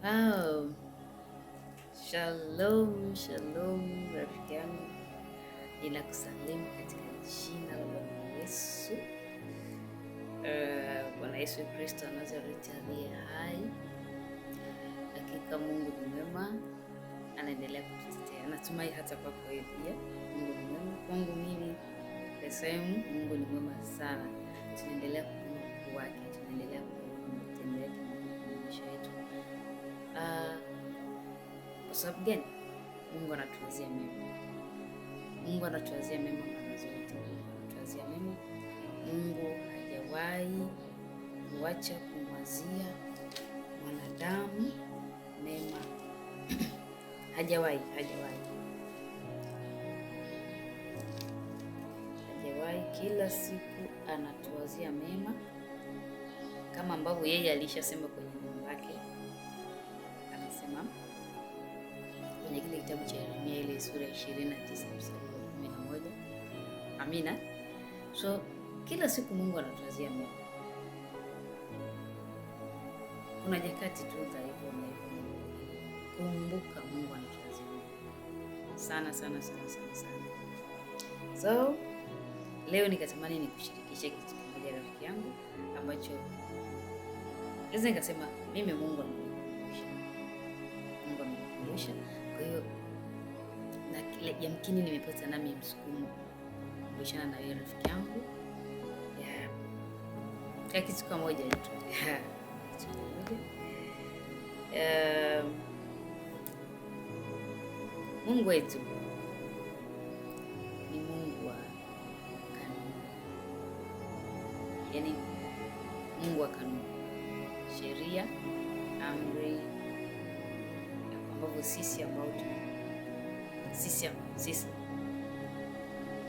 Oh, shalom, shalom rafiki yangu, ninakusalimu katika jina la Bwana Yesu. Bwana Yesu Kristo wa Nazareti aliye hai. Hakika Mungu ni mwema, anaendelea kututetea. Natumai hata kwako wewe pia Mungu ni mwema. Kwangu mimi the same, Mungu ni mwema sana. Tunaendelea kuona ukuu wake, tunaendelea kuona matendo yake kwenye maisha yetu. Kwa sababu gani? Mungu anatuwazia mema. Mungu anatuwazia mema mara zote. Mungu anatuwazia mema. Mungu hajawahi kuacha kumwazia mwanadamu mema. Hajawahi. Kila siku anatuwazia mema, kama ambavyo yeye alishasema kwenye neno lake. Anasema kwenye kile kitabu cha Yeremia ile sura ya 29 mstari wa 11. Amina. So kila siku Mungu anatuwazia mema. Kuna nyakati tu za hivyo na hivyo. Kumbuka Mungu anatuwazia mema sana. So leo nikatamani nikushirikishe kitu kimoja rafiki yangu, ambacho naweza nikasema mimi Mungu amenikumbusha. Kwa hiyo na yamkini nimepata nami msukumo kuishana na wewe rafiki yangu. Kitu kimoja tu. Mungu wetu ni Mungu wa kanuni. Yaani Mungu wa kanuni, sheria, amri, ambavyo sisi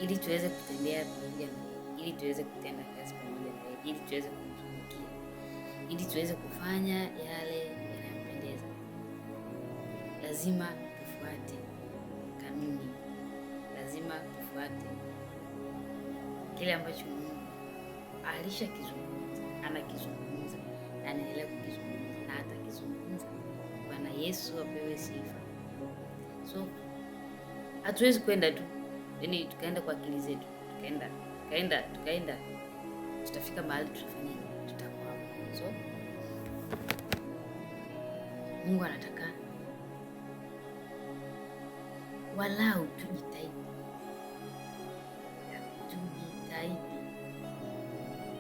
ili tuweze kutembea pamoja na ili tuweze kutenda kazi pamoja na ili tuweze kumtumikia, ili tuweze kufanya yale yanayompendeza, lazima tufuate kanuni, lazima tufuate kile ambacho Mungu alishakizungumza, anakizungumza na anaendelea kukizungumza na atakizungumza. Bwana Yesu apewe sifa. So hatuwezi kwenda tu, yaani tukaenda kwa akili zetu, tukaenda tutafika mahali tutafanya tutakuwa. So Mungu anataka walau tujitahidi.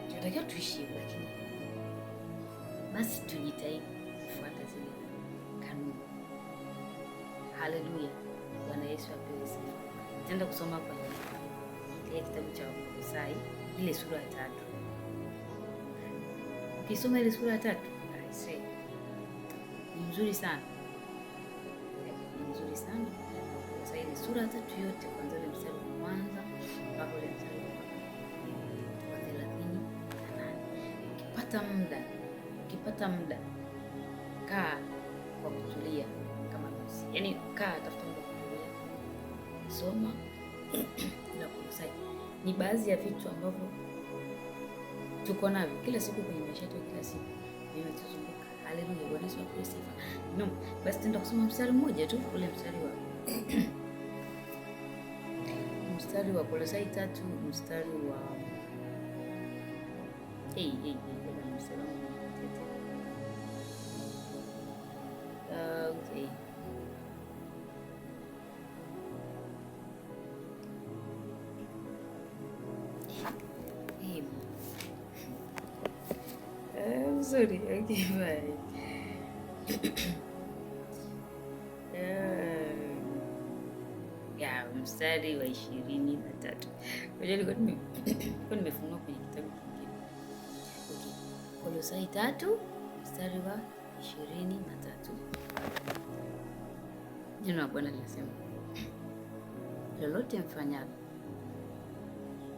Tunatakiwa tuishi, lakini basi tujitahidi kufuata zile kanuni. Haleluya. Bwana Yesu apewe sifa. Nitaenda kusoma kwenye kile kitabu cha Wakolosai ile sura ya 3. Ukisoma ile sura ya 3, I say ni nzuri sana. Ni nzuri sana. Wakolosai ile sura ya 3 yote kuanzia ile mstari wa kwanza mpaka ile mstari wa 38. Ukipata muda kaa kwa kutulia kama nusu. Yaani kaa, tafuta muda kutulia. Soma ila Kolosai. Ni baadhi ya vitu ambavyo tuko navyo kila siku kwenye maisha yetu kila siku. Vimetuzunguka. Haleluya. Bwana Yesu apewe sifa. No, basi tenda kusoma mstari mmoja tu, ule mstari wa Kolosai 3 mstari wa okay. Sorry, okay, bye. Mstari wa 23. Nilikuwa nimefunua kwenye kitabu kingine. Okay. Kolosai 3 mstari wa 23. Neno la Bwana linasema, lolote mfanyalo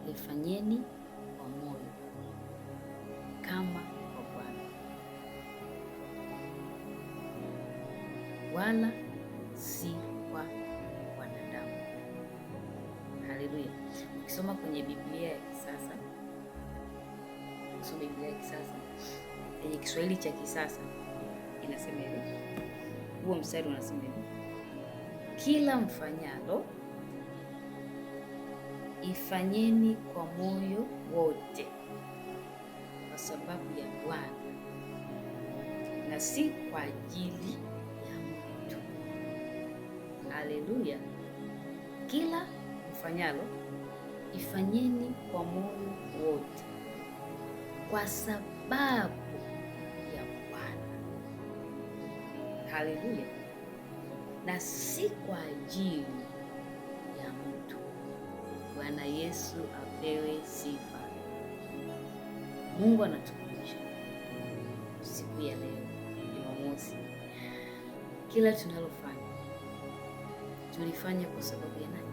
lifanyeni kwa moyo kama kwa Bwana, wala si kwa wanadamu. Haleluya. Ukisoma kwenye Biblia ya kisasa, kwenye Kiswahili cha kisasa inasema hivi: huo mstari unasema hivi: kila mfanyalo ifanyeni kwa moyo wote kwa sababu ya Bwana na si kwa ajili ya mtu. Haleluya! Kila mfanyalo ifanyeni kwa moyo wote kwa sababu ya Bwana. Haleluya! Na si kwa ajili ya mtu. Bwana Yesu apewe sifa. Mungu anatukumbusha siku ya leo Jumamosi, kila tunalofanya tulifanya kwa sababu ya nani?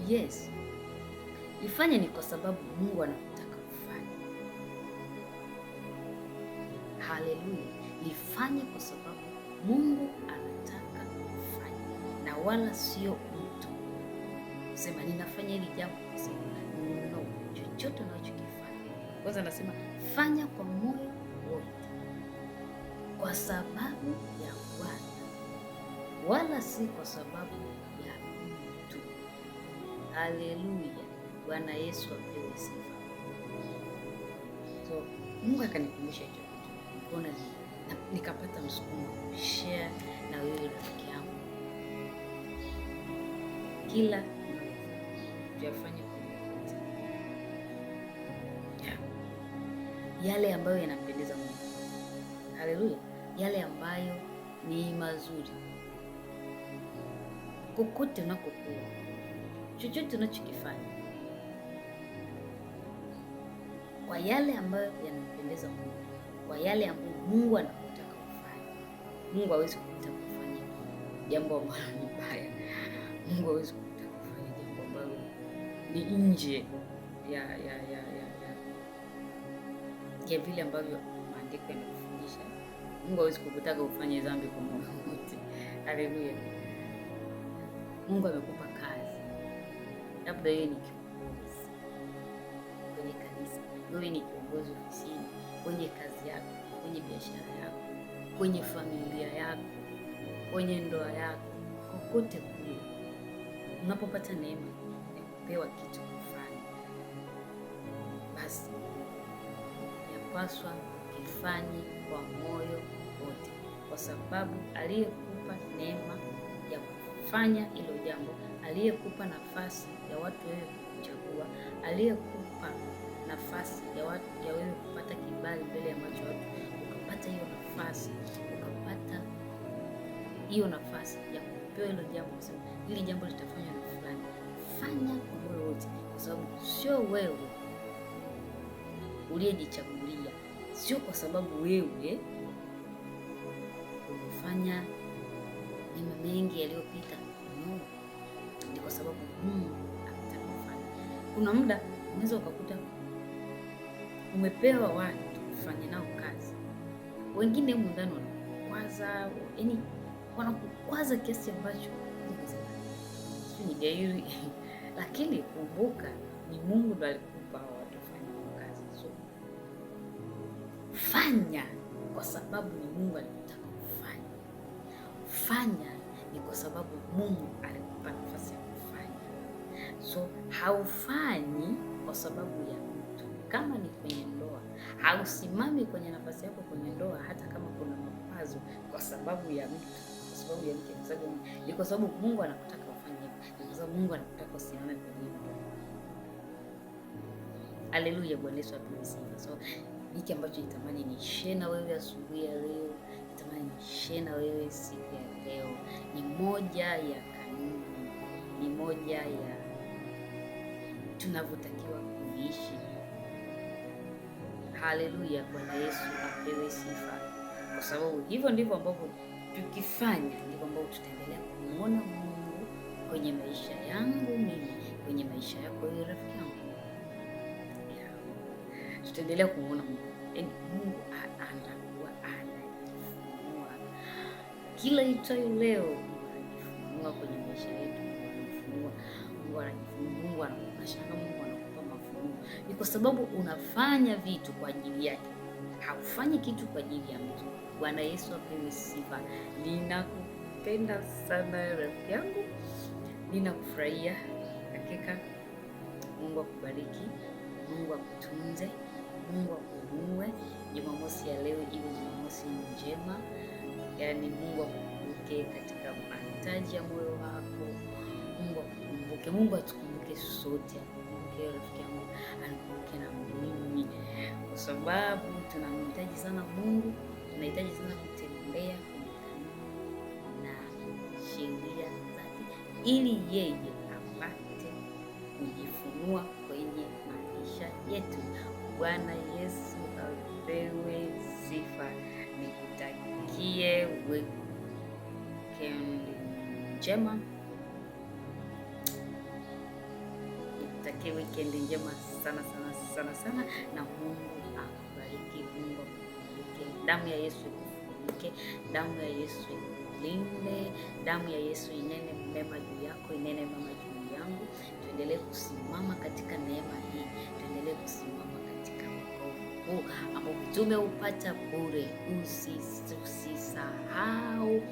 Yes, ifanye ni kwa sababu Mungu anataka kufanya. Haleluya! Ifanye kwa sababu Mungu anataka kufanya na wala sio mtu sema ninafanya hili jambo kwa sababu no. Chochote unachokifanya, kwanza nasema fanya kwa moyo wote kwa sababu ya Bwana wala si kwa sababu ya mtu. Haleluya! Bwana Yesu apewe sifa. So Mungu akanikumbusha hicho kitu, nikaona nikapata msukumo kushare na wewe rafiki yangu. Kila tuyafanye kwa moyo, yale ambayo yanampendeza Mungu. Haleluya! Yale ambayo ni mazuri. Kokote unakokuwa, chochote unachokifanya, kwa yale ambayo yanampendeza Mungu, kwa yale ambayo Mungu anakutaka kufanya. Mungu hawezi kukutaka kufanya jambo ambalo ni baya. Mungu hawezi kukutaka kufanya jambo ambalo ni nje ya vile ambavyo maandiko yanafundisha. Mungu hawezi kukutaka ufanye dhambi kwa moyo wote. Haleluya! Mungu amekupa kazi, labda wewe ni kiongozi kwenye kanisa, wewe ni kiongozi ofisini, kwenye kazi yako, kwenye biashara yako, kwenye familia yako, kwenye ndoa yako, kokote kule unapopata neema ya kupewa kitu kufanya, basi yapaswa kifanye kwa moyo wote, kwa sababu aliyekupa neema ya kufanya hilo jambo, aliyekupa nafasi ya watu wewe kuchagua, aliyekupa nafasi ya wewe kupata kibali mbele ya macho watu, ukapata hiyo nafasi ya kupewa hilo jambo, kwa sababu hili jambo litafanywa na fulani. Fanya kwa moyo wote, kwa sababu sio wewe uliyejichagulia, sio kwa sababu wewe umefanya mema mengi yaliyopita. No, ni kwa sababu Mungu anataka kufanya. Kuna muda unaweza ukakuta umepewa watu kufanya nao kazi, wengine humu ndani wanakukwaza, yaani wanakukwaza kiasi ambacho sio ni gairi lakini kumbuka ni Mungu ndiye alikupa watu kufanya kazi. So fanya kwa sababu ni Mungu alikutaka kufanya. Fanya ni kwa sababu Mungu alikupa nafasi ya kufanya. So haufanyi kwa sababu ya mtu. Kama ni kwenye ndoa, hausimami kwenye nafasi yako kwenye ndoa hata kama kuna makwazo kwa sababu ya mtu, kwa sababu ya mke, kwa sababu ni kwa sababu Mungu anakutaka ufanye hivyo. Ni kwa sababu Mungu anakutaka usimame kwenye ndoa. Haleluya, Bwana Yesu apewe sifa. So hiki ambacho nitamani ni share na wewe asubuhi ya leo, nitamani ni share na wewe siku ya leo, ni moja ya kanuni, ni moja ya tunavyotakiwa kuishi. Haleluya, Bwana Yesu apewe sifa, kwa sababu hivyo ndivyo ambavyo tukifanya, ndivyo ambavyo tutaendelea kumuona Mungu kwenye maisha yangu mimi, kwenye maisha yako wewe rafiki yangu. Tutaendelea kumuona Mungu. Mungu anakuwa anajifunua kila itwayo leo. Mungu anajifunua kwenye maisha yetu, Mungu anajifunua, Mungu anakupa, Mungu anakupa mafunuo. Ni kwa sababu unafanya vitu kwa ajili yake. haufanyi kitu kwa ajili ya mtu. Bwana Yesu apewe sifa. Ninakupenda sana rafiki yangu, ninakufurahia hakika. Mungu akubariki, Mungu akutunze, Mungu akuinue. Jumamosi ya leo iwe Jumamosi njema, yaani Mungu akukumbuke katika mahitaji ya moyo wako. Mungu akukumbuke, Mungu atukumbuke sote, akukumbuke rafiki yangu, anikumbuke na mimi, kwa sababu tunamhitaji sana Mungu. Tunahitaji sana kutembea na sheria zake ili yeye apate kujifunua kwenye maisha yetu. Bwana Yesu apewe sifa. Nikutakie weekend njema, nikutakie weekend njema sana sana sana sana, na Mungu akubariki, Mungu akubariki. Damu ya Yesu ikufunike, damu ya Yesu ikulinde, damu ya Yesu inene mema juu yako, inene mema juu yangu. Tuendelee kusimama katika neema hii, tuendelee kusimama katika wokovu huu ambao tumeupata bure. Usisahau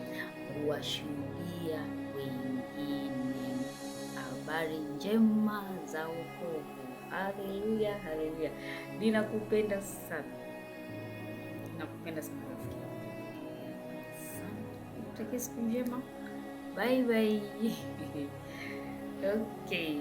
kuwashuhudia wengine habari njema za wokovu. Haleluya, haleluya. Ninakupenda sana, nakupenda sana rafiki yangu. Nikutakie siku njema. Bye bye. Okay.